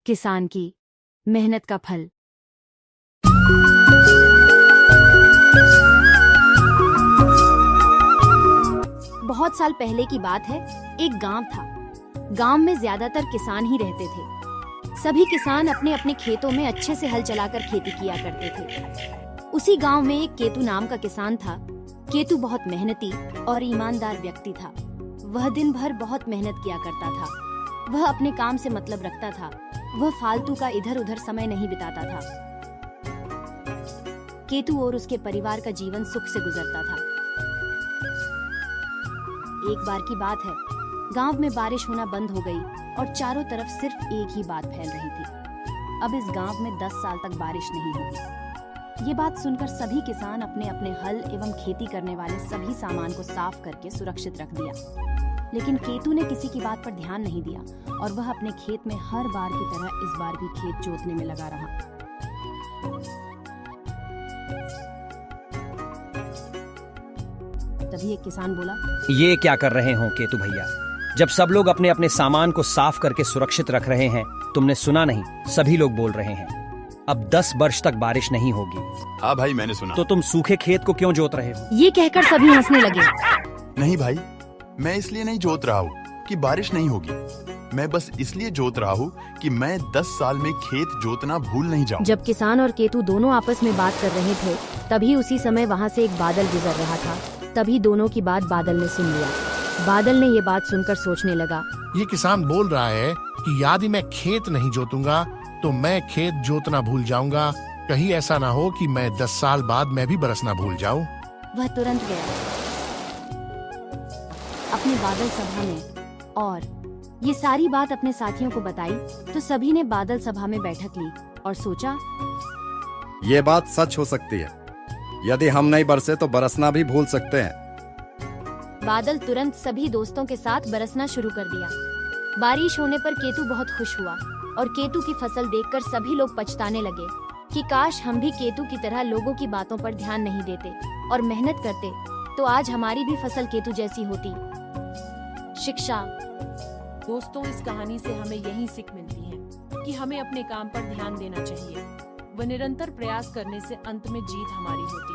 किसान की मेहनत का फल। बहुत साल पहले की बात है। एक गांव था। गांव में ज्यादातर किसान ही रहते थे। सभी किसान अपने अपने खेतों में अच्छे से हल चलाकर खेती किया करते थे। उसी गांव में एक केतु नाम का किसान था। केतु बहुत मेहनती और ईमानदार व्यक्ति था। वह दिन भर बहुत मेहनत किया करता था। वह अपने काम से मतलब रखता था। वह फालतू का इधर उधर समय नहीं बिताता था। केतु और उसके परिवार का जीवन सुख से गुजरता था। एक बार की बात है, गांव में बारिश होना बंद हो गई और चारों तरफ सिर्फ एक ही बात फैल रही थी। अब इस गांव में 10 साल तक बारिश नहीं होगी। ये बात सुनकर सभी किसान अपने अपने हल एवं खेती करने वाले सभी सामान को साफ करके सुरक्षित रख दिया। लेकिन केतु ने किसी की बात पर ध्यान नहीं दिया और वह अपने खेत में हर बार की तरह इस बार भी खेत जोतने में लगा रहा। तभी एक किसान बोला, ये क्या कर रहे हो केतु भैया? जब सब लोग अपने अपने सामान को साफ करके सुरक्षित रख रहे हैं, तुमने सुना नहीं? सभी लोग बोल रहे हैं अब 10 वर्ष तक बारिश नहीं होगी। हाँ भाई, मैंने सुना। तो तुम सूखे खेत को क्यों जोत रहे हो? ये कहकर सभी हंसने लगे। नहीं भाई, मैं इसलिए नहीं जोत रहा हूँ कि बारिश नहीं होगी। मैं बस इसलिए जोत रहा हूँ कि मैं 10 साल में खेत जोतना भूल नहीं जाऊँ। जब किसान और केतु दोनों आपस में बात कर रहे थे, तभी उसी समय वहाँ से एक बादल गुजर रहा था। तभी दोनों की बात बादल ने सुन लिया। बादल ने ये बात सुनकर सोचने लगा, ये किसान बोल रहा है कि यदि मैं खेत नहीं जोतूंगा तो मैं खेत जोतना भूल जाऊंगा। कहीं ऐसा ना हो कि मैं 10 साल बाद मैं भी बरसना भूल जाऊं। वह तुरंत गया अपने बादल सभा में और ये सारी बात अपने साथियों को बताई। तो सभी ने बादल सभा में बैठक ली और सोचा, ये बात सच हो सकती है। यदि हम नहीं बरसे तो बरसना भी भूल सकते हैं। बादल तुरंत सभी दोस्तों के साथ बरसना शुरू कर दिया। बारिश होने पर केतु बहुत खुश हुआ और केतु की फसल देखकर सभी लोग पछताने लगे कि काश हम भी केतु की तरह लोगों की बातों पर ध्यान नहीं देते और मेहनत करते, तो आज हमारी भी फसल केतु जैसी होती। शिक्षा। दोस्तों, इस कहानी से हमें यही सीख मिलती है कि हमें अपने काम पर ध्यान देना चाहिए। व निरंतर प्रयास करने से अंत में जीत हमारी होती।